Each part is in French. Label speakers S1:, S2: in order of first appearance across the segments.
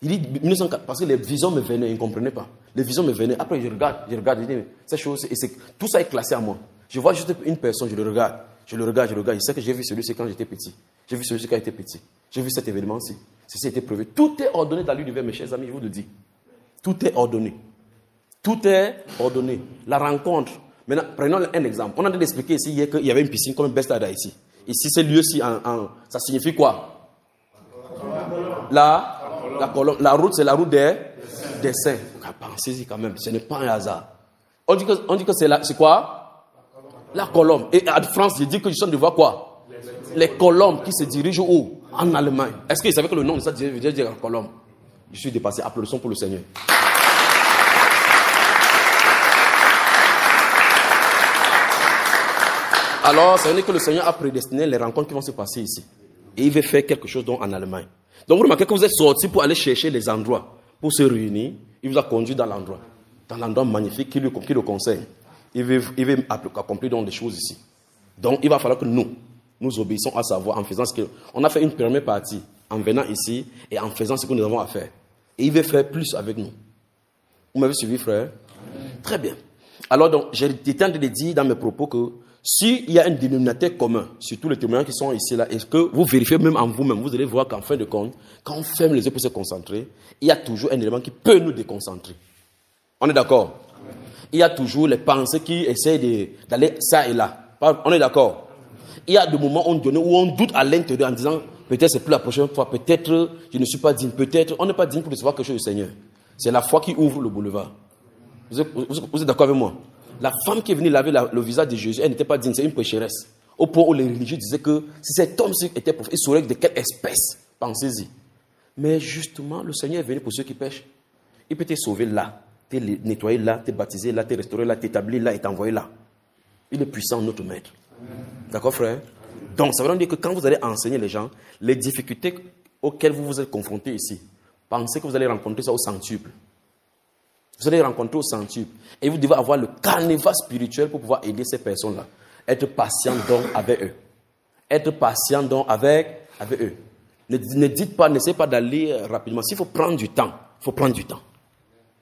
S1: Il dit 1904, parce que les visions me venaient, il ne comprenait pas. Les visions me venaient. Après, je regarde, je dis, ces choses, tout ça est classé à moi. Je vois juste une personne, je le regarde. Je sais que j'ai vu celui-ci quand j'étais petit. J'ai vu celui-ci quand j'étais petit. J'ai vu cet événement-ci. Ceci a été prévu. Tout est ordonné dans l'univers, mes chers amis, je vous le dis. Tout est ordonné. Tout est ordonné. La rencontre. Maintenant, prenons un exemple. On a d'expliquer ici hier qu'il y avait une piscine comme un Bestada ici. Ici, ce lieu-ci, ça signifie quoi? La colombe. La route, c'est la route des saints. Pensez-y quand même, ce n'est pas un hasard. On dit que c'est quoi? La colombe. Et à France, je dis que je suis en train de voir quoi? Les colombes qui se dirigent où? En Allemagne. Est-ce qu'ils savaient que le nom de ça veut dire la colombe? Je suis dépassé. Applaudissons pour le Seigneur. Alors, ça veut dire que le Seigneur a prédestiné les rencontres qui vont se passer ici. Et il veut faire quelque chose en Allemagne. Donc, vous remarquez que vous êtes sortis pour aller chercher les endroits, pour se réunir. Il vous a conduit dans l'endroit magnifique qui le conseille. Il veut accomplir donc des choses ici. Donc, il va falloir que nous obéissons à sa voix en faisant ce qu'on a fait une première partie, en venant ici et en faisant ce que nous avons à faire. Et il veut faire plus avec nous. Vous m'avez suivi, frère? Très bien. Alors, donc, j'ai été en train de dire dans mes propos que s'il y a un dénominateur commun sur tous les témoins qui sont ici, là, et que vous vérifiez même en vous-même, vous allez voir qu'en fin de compte, quand on ferme les yeux pour se concentrer, il y a toujours un élément qui peut nous déconcentrer. On est d'accord? Il y a toujours les pensées qui essaient d'aller ça et là. On est d'accord? Il y a des moments où on doute à l'intérieur en disant, peut-être c'est plus la prochaine fois, peut-être je ne suis pas digne, peut-être on n'est pas digne pour recevoir quelque chose du Seigneur. C'est la foi qui ouvre le boulevard. Vous êtes d'accord avec moi? La femme qui est venue laver le visage de Jésus, elle n'était pas digne, c'est une pécheresse. Au point où les religieux disaient que si cet homme était prophète, il saurait de quelle espèce. Pensez-y. Mais justement, le Seigneur est venu pour ceux qui pêchent. Il peut te sauver là, te nettoyer là, te baptiser là, te restaurer là, t'établir là et t'envoyer là. Il est puissant, notre maître. D'accord, frère? Donc, ça veut dire que quand vous allez enseigner les gens, les difficultés auxquelles vous vous êtes confrontés ici, pensez que vous allez rencontrer ça au centuple. Vous allez rencontrer au centuple. Et vous devez avoir le carnaval spirituel pour pouvoir aider ces personnes-là. Être patient donc avec eux. Être patient donc avec eux. Ne dites pas, n'essayez pas d'aller rapidement. S'il faut prendre du temps, il faut prendre du temps.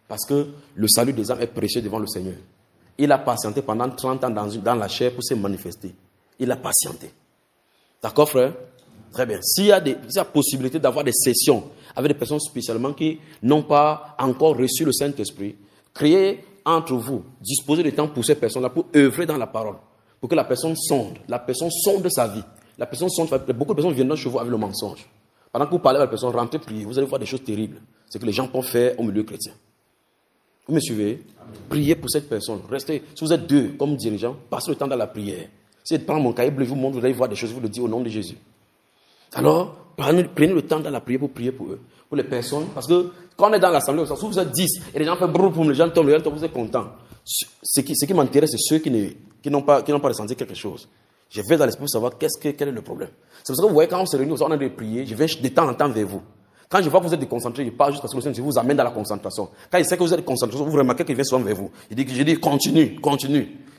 S1: Parce que le salut des âmes est précieux devant le Seigneur. Il a patienté pendant 30 ans dans la chair pour se manifester. Il a patienté. D'accord, frère? Très bien. S'il y a possibilité d'avoir des sessions avec des personnes spécialement qui n'ont pas encore reçu le Saint-Esprit, créez entre vous, disposez de temps pour ces personnes-là, pour œuvrer dans la parole, pour que la personne sonde sa vie. Beaucoup de personnes viennent chez vous avec le mensonge. Pendant que vous parlez avec la personne, rentrez prier, vous allez voir des choses terribles. C'est que les gens peuvent faire au milieu chrétien. Vous me suivez? Priez pour cette personne. Restez, si vous êtes deux comme dirigeants, passez le temps dans la prière. Si je prends mon cahier bleu, je vous montre, vous allez voir des choses, je vous le dis au nom de Jésus. Alors, prenez le temps dans la prière pour prier pour eux, pour les personnes. Parce que quand on est dans l'assemblée, si vous êtes 10 et les gens font brrr, les gens tombent, vous êtes contents. Ce qui m'intéresse, c'est ceux qui n'ont pas ressenti quelque chose. Je vais dans l'esprit pour savoir quel est le problème. C'est pour ça que vous voyez, quand on se réunit, on a de prier, je vais de temps en temps vers vous. Quand je vois que vous êtes déconcentré, je parle juste parce que le Seigneur vous amène dans la concentration. Quand il sait que vous êtes concentré, vous remarquez qu'il vient souvent vers vous. Je dis continue.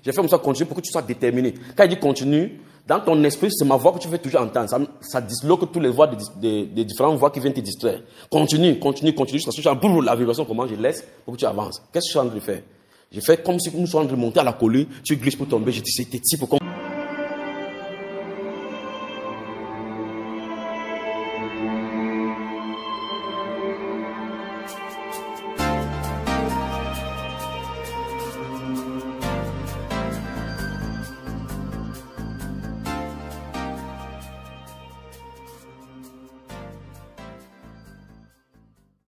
S1: J'ai fait comme ça, continue pour que tu sois déterminé. Quand il dit continue, dans ton esprit, c'est ma voix que tu veux toujours entendre. Ça disloque toutes les voix des différentes voix qui viennent te distraire. Continue. Jusqu'à ce que tu as la vibration, comment je laisse pour que tu avances. Qu'est-ce que je suis en train de faire? J'ai fait comme si nous sommes en train de monter à la colline, tu glisses pour tomber. Je dis, c'est tes types,